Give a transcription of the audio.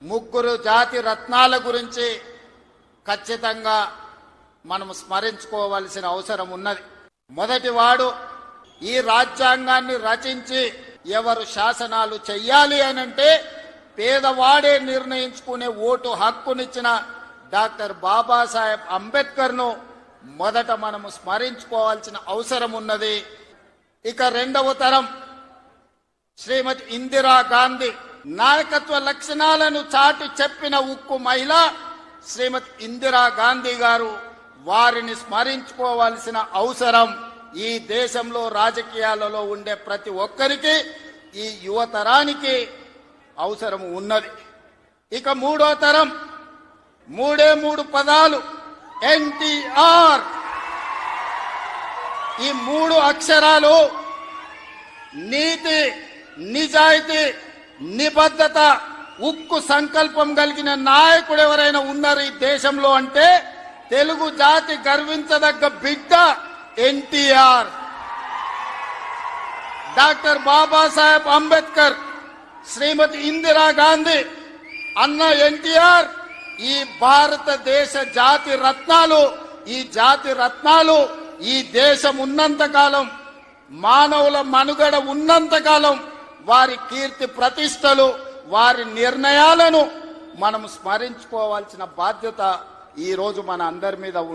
ముగ్గురు జాతి రత్నాల గురించి ఖచ్చితంగా మనం స్మరించుకోవాల్సిన అవసరం ఉన్నది. మొదటివాడు ఈ రాజ్యాంగాన్ని రచించి ఎవరు శాసనాలు చెయ్యాలి అనంటే పేదవాడే నిర్ణయించుకునే ఓటు హక్కునిచ్చిన డాక్టర్ బాబాసాహెబ్ అంబేద్కర్ను మొదట మనము స్మరించుకోవాల్సిన అవసరం ఉన్నది. ఇక రెండవ తరం శ్రీమతి ఇందిరా గాంధీ నాయకత్వ లక్షణాలను చాటి చెప్పిన ఉక్కు మహిళ శ్రీమతి ఇందిరా గాంధీ గారు. వారిని స్మరించుకోవాల్సిన అవసరం ఈ దేశంలో రాజకీయాలలో ఉండే ప్రతి ఒక్కరికి, ఈ యువతరానికి అవసరం ఉన్నది. ఇక మూడో తరం మూడు పదాలు ఎన్టీఆర్. ఈ మూడు అక్షరాలు నీతి, నిజాయితీ, నిబద్ధత, ఉక్కు సంకల్పం కలిగిన నాయకుడు ఎవరైనా ఉన్నారు ఈ దేశంలో అంటే తెలుగు జాతి గర్వించదగ్గ బిడ్డ ఎన్టీఆర్. డాక్టర్ బాబాసాహెబ్ అంబేద్కర్, శ్రీమతి ఇందిరా గాంధీ, అన్న ఎన్టీఆర్ ఈ భారతదేశ జాతి రత్నాలు. ఈ జాతి రత్నాలు ఈ దేశం ఉన్నంతకాలం, మానవుల మనుగడ ఉన్నంతకాలం వారి కీర్తి ప్రతిష్టలు, వారి నిర్ణయాలను మనం స్మరించుకోవాల్సిన బాధ్యత ఈ రోజు మన అందరి మీద ఉంది.